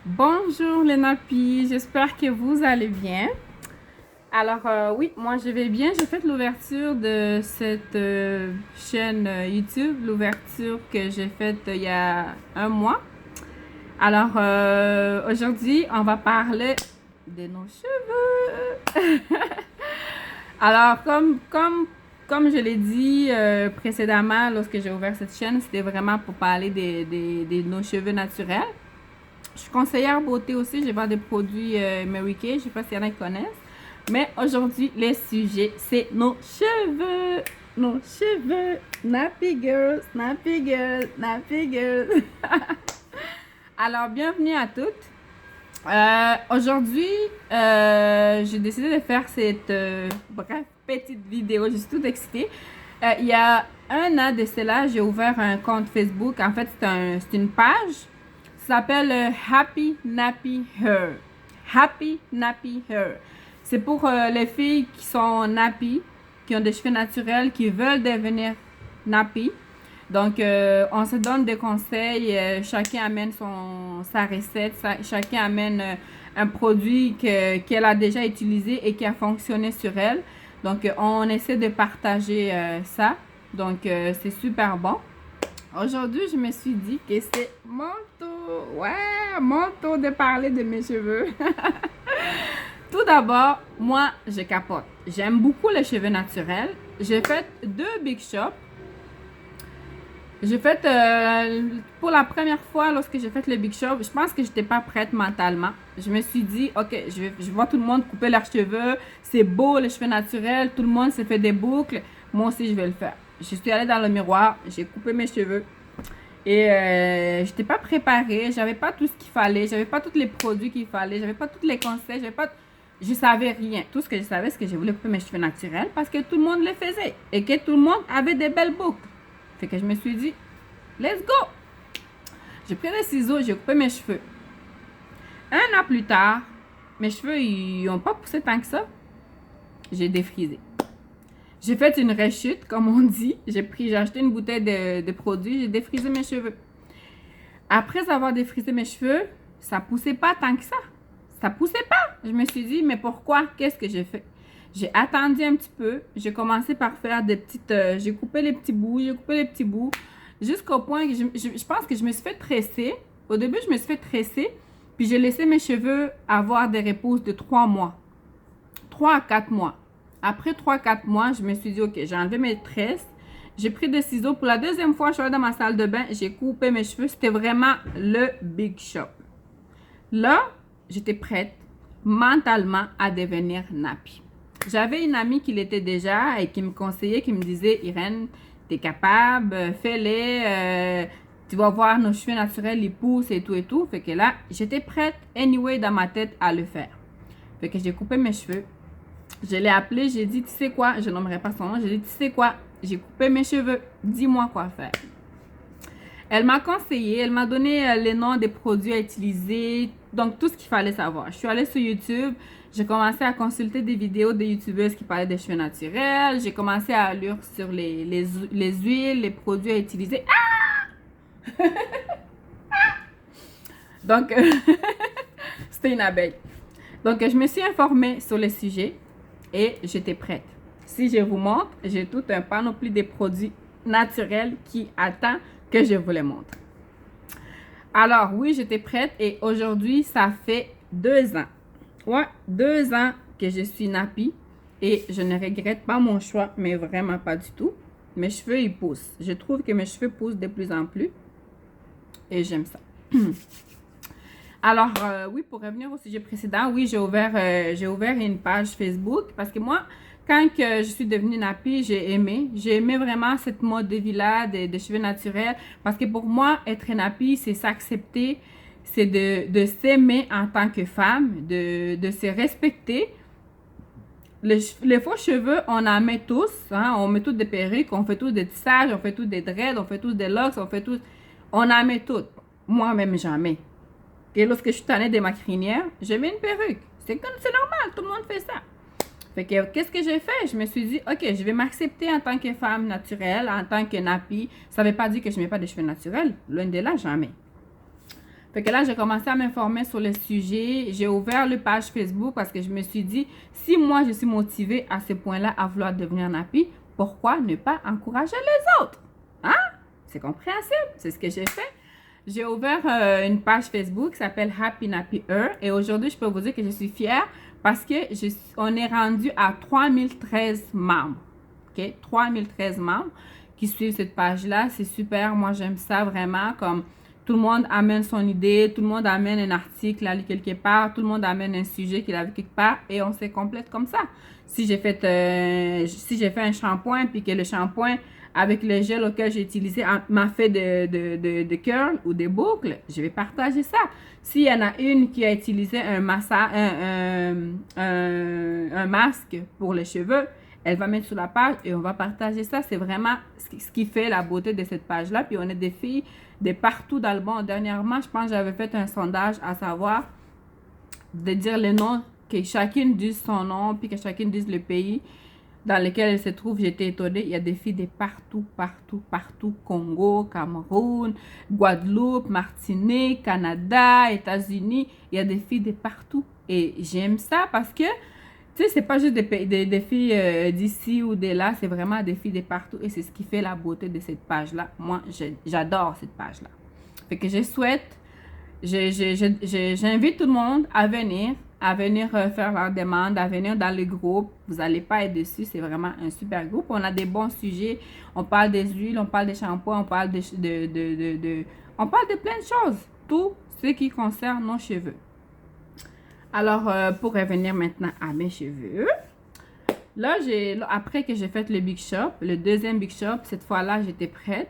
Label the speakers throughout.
Speaker 1: Bonjour les nappies, j'espère que vous allez bien. Alors oui, moi je vais bien. J'ai fait l'ouverture de cette chaîne YouTube, l'ouverture que j'ai faite il y a un mois. Alors aujourd'hui, on va parler de nos cheveux. Alors comme je l'ai dit précédemment lorsque j'ai ouvert cette chaîne, c'était vraiment pour parler de nos cheveux naturels. Je suis conseillère beauté aussi, je vends des produits Mary Kay, je ne sais pas s'il y en a qui connaissent. Mais aujourd'hui, le sujet, c'est nos cheveux. Nos cheveux. Nappy girls, nappy girls, nappy girls. Alors, bienvenue à toutes. Aujourd'hui, j'ai décidé de faire cette bref, petite vidéo. Je suis toute excitée. Il y a un an de cela, j'ai ouvert un compte Facebook. En fait, c'est une page. Ça s'appelle Happy Nappy Hair. Happy Nappy Hair. C'est pour les filles qui sont nappy, qui ont des cheveux naturels, qui veulent devenir nappy. Donc, on se donne des conseils. Chacun amène sa recette. Chacun amène un produit qu'elle a déjà utilisé et qui a fonctionné sur elle. Donc, on essaie de partager ça. Donc, c'est super bon. Aujourd'hui, je me suis dit que c'est mon tour. Ouais, mon tour de parler de mes cheveux. Tout d'abord, moi, je capote. J'aime beaucoup les cheveux naturels. J'ai fait 2 big shops. J'ai fait, pour la première fois, lorsque j'ai fait le big shop, je pense que j'étais pas prête mentalement. Je me suis dit, ok, je vois tout le monde couper leurs cheveux. C'est beau, les cheveux naturels. Tout le monde se fait des boucles. Moi aussi, je vais le faire. Je suis allée dans le miroir, j'ai coupé mes cheveux. Et j'étais pas préparée, j'avais pas tout ce qu'il fallait, j'avais pas tous les produits qu'il fallait, j'avais pas tous les conseils, je savais rien. Tout ce que je savais, c'est que je voulais couper mes cheveux naturels parce que tout le monde le faisait et que tout le monde avait des belles boucles. Fait que je me suis dit, let's go! J'ai pris les ciseaux, j'ai coupé mes cheveux. Un an plus tard, mes cheveux, ils ont pas poussé tant que ça. J'ai défrisé. J'ai fait une rechute, comme on dit. J'ai acheté une bouteille de produits, j'ai défrisé mes cheveux. Après avoir défrisé mes cheveux, ça poussait pas tant que ça. Ça poussait pas. Je me suis dit, mais pourquoi? Qu'est-ce que j'ai fait? J'ai attendu un petit peu. J'ai commencé par faire des petites... j'ai coupé les petits bouts, jusqu'au point que je pense que je me suis fait tresser. Au début, je me suis fait tresser, puis j'ai laissé mes cheveux avoir des repousses de 3 mois. 3 à 4 mois. Après 3-4 mois, je me suis dit, ok, j'ai enlevé mes tresses. J'ai pris des ciseaux. Pour la deuxième fois, je suis allée dans ma salle de bain. J'ai coupé mes cheveux. C'était vraiment le big shop. Là, j'étais prête mentalement à devenir nappy. J'avais une amie qui l'était déjà et qui me conseillait, qui me disait, Irène, t'es capable, fais-les. Tu vas voir nos cheveux naturels, ils poussent et tout et tout. Fait que là, j'étais prête, anyway, dans ma tête, à le faire. Fait que j'ai coupé mes cheveux. Je l'ai appelé, j'ai dit, tu sais quoi, je nommerai pas son nom, j'ai dit, tu sais quoi, j'ai coupé mes cheveux, dis-moi quoi faire. Elle m'a conseillé, elle m'a donné les noms des produits à utiliser, donc tout ce qu'il fallait savoir. Je suis allée sur YouTube, j'ai commencé à consulter des vidéos de youtubeuses qui parlaient des cheveux naturels, j'ai commencé à lire sur les huiles, les produits à utiliser. Ah! Donc, c'était une abeille. Donc, je me suis informée sur le sujet. Et j'étais prête. Si je vous montre, j'ai tout un panoplie de produits naturels qui attend que je vous les montre. Alors oui, j'étais prête et aujourd'hui, ça fait 2 ans. Ouais, 2 ans que je suis nappy et je ne regrette pas mon choix, mais vraiment pas du tout. Mes cheveux, ils poussent. Je trouve que mes cheveux poussent de plus en plus et j'aime ça. Alors, oui, pour revenir au sujet précédent, oui, j'ai ouvert une page Facebook parce que moi, quand je suis devenue nappy, j'ai aimé. J'ai aimé vraiment cette mode de vie-là, des cheveux naturels. Parce que pour moi, être nappy, c'est s'accepter, c'est de s'aimer en tant que femme, de se respecter. Les faux cheveux, on en met tous. Hein, on met tous des perruques, on fait tous des tissages, on fait tous des dreads, on fait tous des locks, on en met toutes. Moi-même, j'en mets. Et lorsque je suis tannée de ma crinière, j'ai mis une perruque. C'est normal, tout le monde fait ça. Fait que, qu'est-ce que j'ai fait? Je me suis dit, ok, je vais m'accepter en tant que femme naturelle, en tant que nappy. Ça ne veut pas dire que je ne mets pas de cheveux naturels. Loin de là, j'en mets. Fait que là, j'ai commencé à m'informer sur le sujet. J'ai ouvert le page Facebook parce que je me suis dit, si moi, je suis motivée à ce point-là à vouloir devenir nappy, pourquoi ne pas encourager les autres? Hein? C'est compréhensible. C'est ce que j'ai fait. J'ai ouvert une page Facebook qui s'appelle Happy Nappy Her. Et aujourd'hui, je peux vous dire que je suis fière parce que on est rendu à 3013 membres. OK? 3013 membres qui suivent cette page-là. C'est super. Moi, j'aime ça vraiment. Comme tout le monde amène son idée, tout le monde amène un article à quelque part, tout le monde amène un sujet qu'il a vu quelque part et on se complète comme ça. Si j'ai fait un shampoing puis que le shampoing avec le gel auquel j'ai utilisé m'a fait de curls ou des boucles, je vais partager ça. S'il y en a une qui a utilisé un masque pour les cheveux, elle va mettre sur la page et on va partager ça. C'est vraiment ce qui fait la beauté de cette page-là. Puis on est des filles de partout dans le monde. Dernièrement, je pense que j'avais fait un sondage à savoir de dire les noms, que chacune dise son nom, puis que chacune dise le pays dans lequel elle se trouve. J'étais étonnée. Il y a des filles de partout, partout, partout. Congo, Cameroun, Guadeloupe, Martinique, Canada, États-Unis. Il y a des filles de partout. Et j'aime ça parce que, tu sais, c'est pas juste des filles d'ici ou de là. C'est vraiment des filles de partout. Et c'est ce qui fait la beauté de cette page-là. Moi, j'adore cette page-là. Fait que j'invite tout le monde à venir faire leur demande, à venir dans le groupe. Vous n'allez pas être dessus, c'est vraiment un super groupe. On a des bons sujets, on parle des huiles, on parle des shampoings, on parle on parle de plein de choses. Tout ce qui concerne nos cheveux. Alors, pour revenir maintenant à mes cheveux, là, après que j'ai fait le Big Shop, le deuxième Big Shop, cette fois-là, j'étais prête.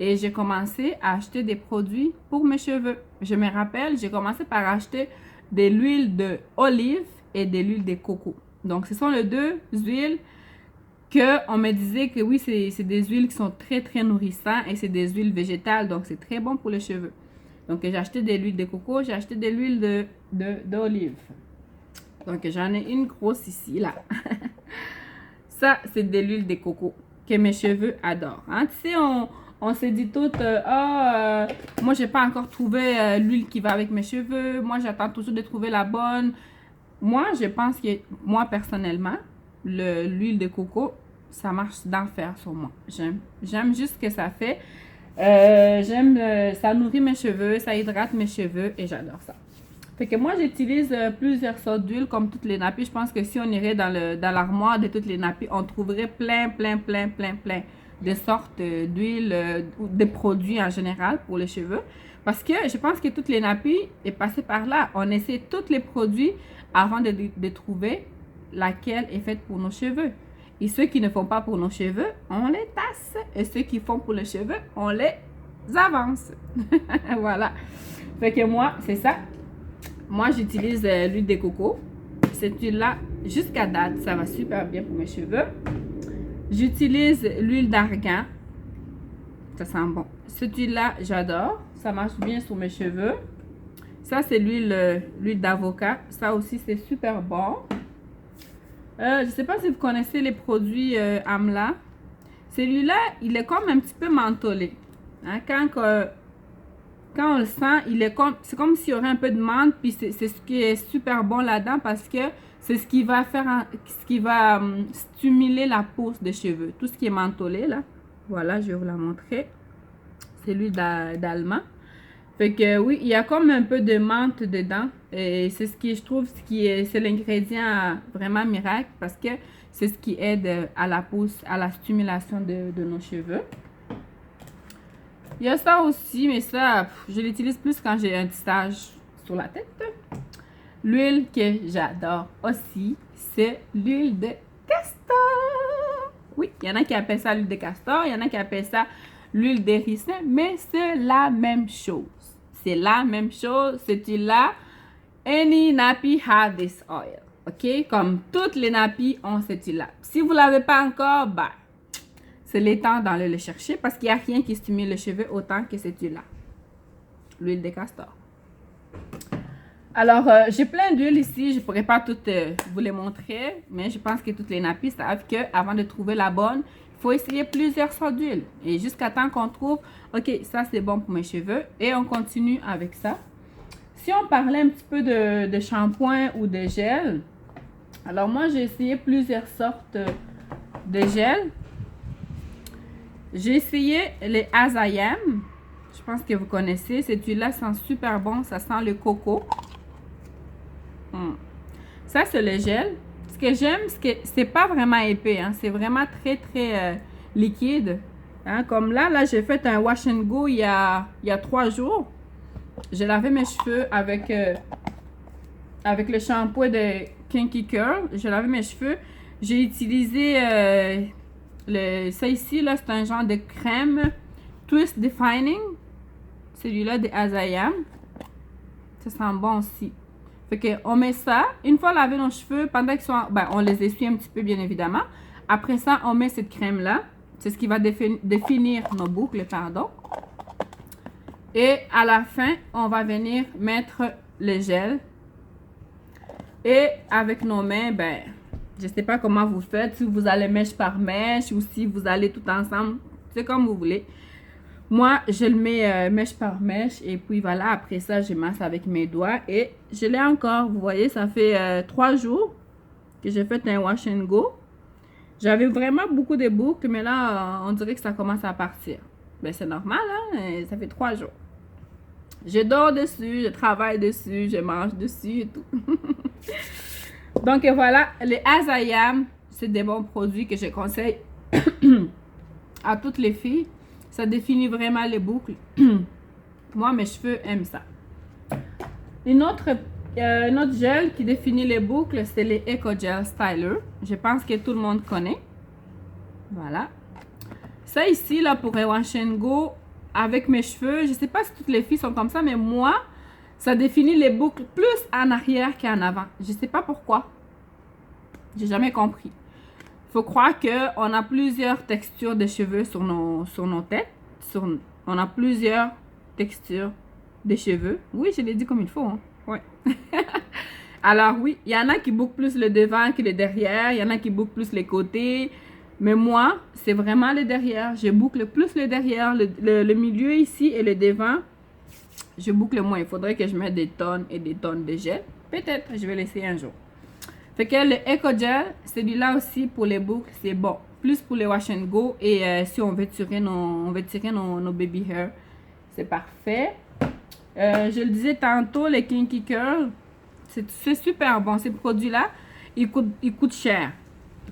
Speaker 1: Et j'ai commencé à acheter des produits pour mes cheveux. Je me rappelle, j'ai commencé par acheter de l'huile d'olive et de l'huile de coco. Donc, ce sont les deux huiles qu'on me disait que oui, c'est des huiles qui sont très, très nourrissantes et c'est des huiles végétales. Donc, c'est très bon pour les cheveux. Donc, j'ai acheté de l'huile de coco, j'ai acheté de l'huile d'olive. Donc, j'en ai une grosse ici, là. Ça, c'est de l'huile de coco que mes cheveux adorent. Hein? Tu sais, on s'est dit toutes, moi, j'ai pas encore trouvé l'huile qui va avec mes cheveux. Moi, j'attends toujours de trouver la bonne. Moi, je pense que, moi, personnellement, l'huile de coco, ça marche d'enfer sur moi. J'aime juste ce que ça fait. Ça nourrit mes cheveux, ça hydrate mes cheveux et j'adore ça. Fait que moi, j'utilise plusieurs sortes d'huile comme toutes les nappies. Je pense que si on irait dans l'armoire de toutes les nappies, on trouverait plein de sortes d'huile, de produits en général pour les cheveux. Parce que je pense que toutes les nappies est passées par là. On essaie tous les produits avant de trouver laquelle est faite pour nos cheveux. Et ceux qui ne font pas pour nos cheveux, on les tasse. Et ceux qui font pour les cheveux, on les avance. Voilà. Fait que moi, c'est ça. Moi, j'utilise l'huile de coco. Cette huile-là, jusqu'à date, ça va super bien pour mes cheveux. J'utilise l'huile d'argan. Ça sent bon. Cette huile-là, j'adore. Ça marche bien sur mes cheveux. Ça, c'est l'huile d'avocat. Ça aussi, c'est super bon. Je ne sais pas si vous connaissez les produits Amla. Celui-là, il est comme un petit peu mentholé. Hein? Quand on le sent, c'est comme s'il y aurait un peu de menthe. Puis c'est ce qui est super bon là-dedans parce que c'est ce qui va stimuler la pousse des cheveux. Tout ce qui est mentholé, là. Voilà, je vais vous la montrer. C'est l'huile d'almand. Fait que oui, il y a comme un peu de menthe dedans. Et c'est ce qui, je trouve, c'est l'ingrédient vraiment miracle parce que c'est ce qui aide à la pousse, à la stimulation de nos cheveux. Il y a ça aussi, mais ça, je l'utilise plus quand j'ai un tissage sur la tête. L'huile que j'adore aussi, c'est l'huile de castor. Oui, il y en a qui appellent ça l'huile de castor, il y en a qui appellent ça l'huile de ricin, mais c'est la même chose. C'est la même chose. Cette huile-là, any nappy have this oil. OK? Comme toutes les nappies ont cette huile-là. Si vous ne l'avez pas encore, bah, c'est le temps d'aller le chercher parce qu'il n'y a rien qui stimule les cheveux autant que cette huile-là. L'huile de castor. Alors, j'ai plein d'huiles ici. Je ne pourrais pas toutes vous les montrer, mais je pense que toutes les nappies savent qu'avant de trouver la bonne, il faut essayer plusieurs sortes d'huile. Et jusqu'à temps qu'on trouve, OK, ça c'est bon pour mes cheveux. Et on continue avec ça. si on parlait un petit peu de shampoing ou de gel, alors moi, j'ai essayé plusieurs sortes de gel. J'ai essayé les Azayam. Je pense que vous connaissez. Cette huile-là sent super bon. Ça sent le coco. Ça, c'est le gel. Ce que j'aime, c'est que c'est pas vraiment épais. Hein. C'est vraiment très, très liquide. Hein. Comme là, j'ai fait un wash and go il y a 3 jours. J'ai lavé mes cheveux avec le shampoing de Kinky Curl. J'ai lavé mes cheveux. J'ai utilisé ça ici, là, c'est un genre de crème Twist Defining. Celui-là de Azayam. Ça sent bon aussi. Fait qu'on met ça. Une fois lavé nos cheveux, pendant qu'ils sont... Ben, on les essuie un petit peu, bien évidemment. Après ça, on met cette crème-là. C'est ce qui va définir nos boucles, pardon. Et à la fin, on va venir mettre le gel. Et avec nos mains, ben, je sais pas comment vous faites. Si vous allez mèche par mèche ou si vous allez tout ensemble. C'est comme vous voulez. Moi, je le mets mèche par mèche. Et puis voilà, après ça, je masse avec mes doigts. Et je l'ai encore. Vous voyez, ça fait 3 jours que j'ai fait un wash and go. J'avais vraiment beaucoup de boucles. Mais là, on dirait que ça commence à partir. Ben, c'est normal, hein. Ça fait 3 jours. Je dors dessus, je travaille dessus, je mange dessus et tout. Donc voilà, les Azayam, c'est des bons produits que je conseille à toutes les filles. Ça définit vraiment les boucles. Moi, mes cheveux aiment ça. Une autre gel qui définit les boucles, c'est les Eco Gel Styler. Je pense que tout le monde connaît. Voilà. Ça ici, là, pour un wash and go, avec mes cheveux, je sais pas si toutes les filles sont comme ça, mais moi, ça définit les boucles plus en arrière qu'en avant. Je sais pas pourquoi. J'ai jamais compris. Faut croire qu'on a plusieurs textures de cheveux sur nos têtes. On a plusieurs textures de cheveux. Oui, je l'ai dit comme il faut. Hein? Ouais. Alors oui, il y en a qui bouclent plus le devant que le derrière. Il y en a qui bouclent plus les côtés. Mais moi, c'est vraiment le derrière. Je boucle plus le derrière, le milieu ici et le devant. Je boucle moins. Il faudrait que je mette des tonnes et des tonnes de gel. Peut-être, je vais l'essayer un jour. Fait que le Eco Gel, celui-là aussi pour les boucles, c'est bon. Plus pour les wash and go et si on veut tirer nos baby hair, c'est parfait. Je le disais tantôt, les Kinky Curl, c'est super bon. Ces produits-là, ils coûtent cher.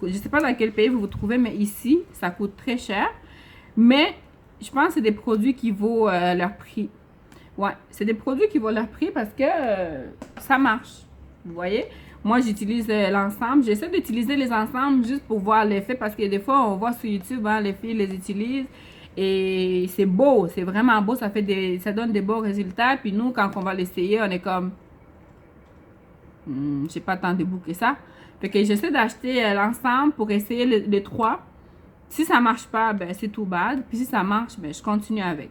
Speaker 1: Je ne sais pas dans quel pays vous vous trouvez, mais ici, ça coûte très cher. Mais je pense que c'est des produits qui vaut leur prix. Ouais, c'est des produits qui vaut leur prix parce que ça marche. Vous voyez? Moi, j'utilise l'ensemble. J'essaie d'utiliser les ensembles juste pour voir l'effet parce que des fois, on voit sur YouTube, hein, les filles les utilisent. Et c'est beau, c'est vraiment beau. Ça donne des beaux résultats. Puis nous, quand on va l'essayer, on est comme... j'ai pas tant de boucles que ça. Fait que j'essaie d'acheter l'ensemble pour essayer les 3. Si ça marche pas, ben c'est tout bad. Puis si ça marche, ben je continue avec.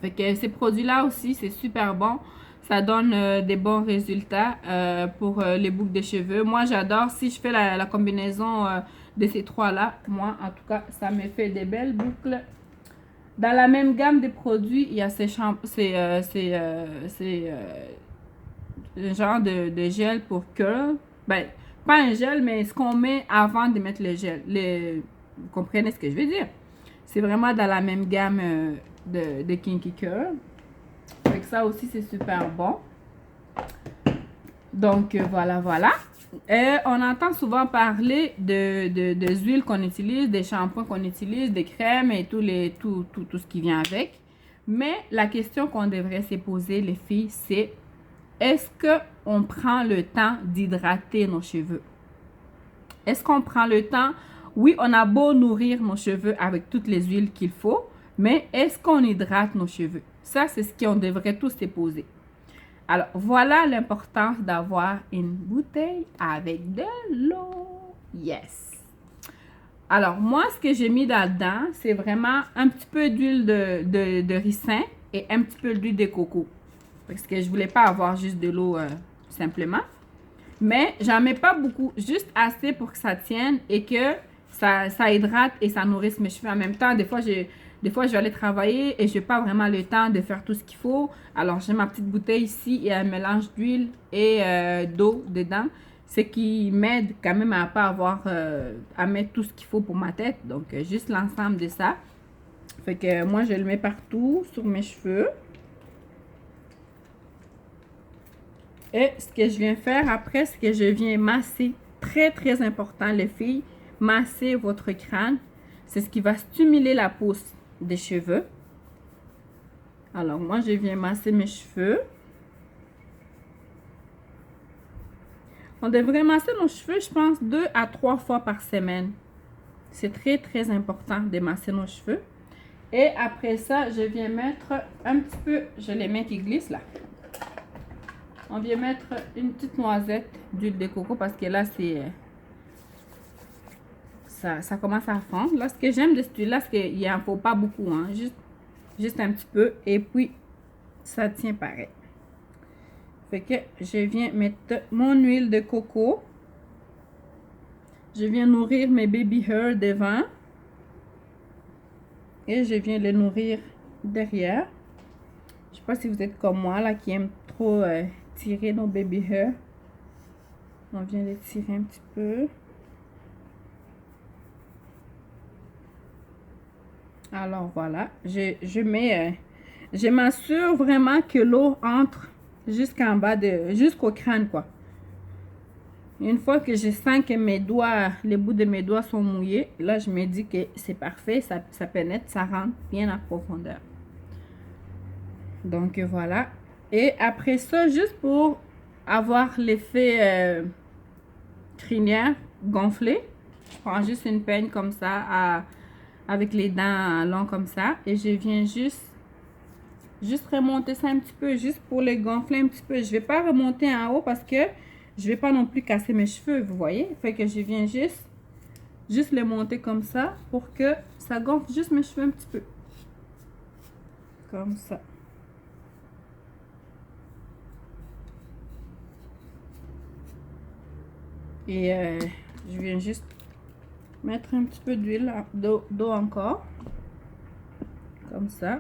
Speaker 1: Fait que ces produits-là aussi, c'est super bon. Ça donne des bons résultats pour les boucles de cheveux. Moi, j'adore. Si je fais la combinaison de ces 3-là, moi, en tout cas, ça me fait des belles boucles. Dans la même gamme de produits, il y a un genre de gel pour curl. Ben, pas un gel, mais ce qu'on met avant de mettre le gel. Vous comprenez ce que je veux dire? C'est vraiment dans la même gamme de Kinky Curl. Avec ça aussi, c'est super bon. Donc, voilà. On entend souvent parler de huiles qu'on utilise, des shampoings qu'on utilise, des crèmes et tout ce qui vient avec. Mais la question qu'on devrait se poser, les filles, c'est est-ce qu'on prend le temps d'hydrater nos cheveux? Est-ce qu'on prend le temps? Oui, on a beau nourrir nos cheveux avec toutes les huiles qu'il faut, mais est-ce qu'on hydrate nos cheveux? Ça, c'est ce qu'on devrait tous se poser. Alors, voilà l'importance d'avoir une bouteille avec de l'eau. Yes! Alors, moi, ce que j'ai mis là-dedans, c'est vraiment un petit peu d'huile de ricin et un petit peu d'huile de coco. Parce que je voulais pas avoir juste de l'eau simplement. Mais j'en mets pas beaucoup, juste assez pour que ça tienne et que ça hydrate et ça nourrisse mes cheveux en même temps. Des fois, Des fois, je vais aller travailler et je n'ai pas vraiment le temps de faire tout ce qu'il faut. Alors, j'ai ma petite bouteille ici et un mélange d'huile et d'eau dedans. Ce qui m'aide quand même à pas avoir à mettre tout ce qu'il faut pour ma tête. Donc, juste l'ensemble de ça. Fait que moi, je le mets partout sur mes cheveux. Et ce que je viens faire après, c'est que je viens masser. Très, très important, les filles. Masser votre crâne. C'est ce qui va stimuler la pousse des cheveux. Alors, moi, je viens masser mes cheveux. On devrait masser nos cheveux, je pense, 2 à 3 fois par semaine. C'est très, très important de masser nos cheveux. Et après ça, je viens mettre un petit peu, j'ai les mains qui glissent là. On vient mettre une petite noisette d'huile de coco parce que là, c'est... Ça commence à fondre. Là, ce que j'aime de cette huile-là, c'est qu'il n'en faut pas beaucoup, hein. Juste un petit peu. Et puis, ça tient pareil. Fait que je viens mettre mon huile de coco. Je viens nourrir mes baby hair devant. Et je viens les nourrir derrière. Je sais pas si vous êtes comme moi, là, qui aime trop tirer nos baby hair. On vient les tirer un petit peu. Alors, voilà. Je m'assure vraiment que l'eau entre jusqu'en bas, jusqu'au crâne, quoi. Une fois que je sens que mes doigts, les bouts de mes doigts sont mouillés, là, je me dis que c'est parfait, ça pénètre, ça rentre bien en profondeur. Donc, voilà. Et après ça, juste pour avoir l'effet crinière gonflé, je prends juste une peigne comme ça, avec les dents longues comme ça, et je viens juste remonter ça un petit peu, juste pour les gonfler un petit peu. Je vais pas remonter en haut parce que je vais pas non plus casser mes cheveux, vous voyez. Fait que je viens juste les monter comme ça pour que ça gonfle juste mes cheveux un petit peu. Comme ça. Et je viens juste mettre un petit peu d'huile, d'eau encore. Comme ça.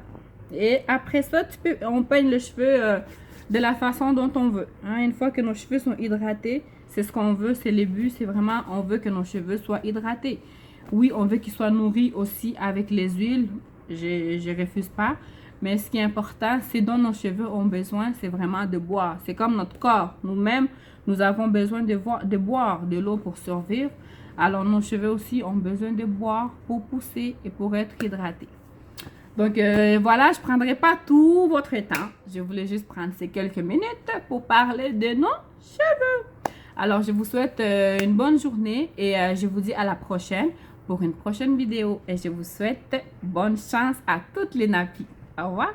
Speaker 1: Et après ça, on peigne les cheveux de la façon dont on veut. Hein. Une fois que nos cheveux sont hydratés, c'est ce qu'on veut, c'est le but, c'est vraiment, on veut que nos cheveux soient hydratés. Oui, on veut qu'ils soient nourris aussi avec les huiles, je refuse pas. Mais ce qui est important, c'est dont nos cheveux ont besoin, c'est vraiment de boire. C'est comme notre corps. Nous-mêmes, nous avons besoin de boire de l'eau pour survivre. Alors, nos cheveux aussi ont besoin de boire pour pousser et pour être hydratés. Donc, voilà, je ne prendrai pas tout votre temps. Je voulais juste prendre ces quelques minutes pour parler de nos cheveux. Alors, je vous souhaite une bonne journée et je vous dis à la prochaine pour une prochaine vidéo. Et je vous souhaite bonne chance à toutes les nappies. Au revoir.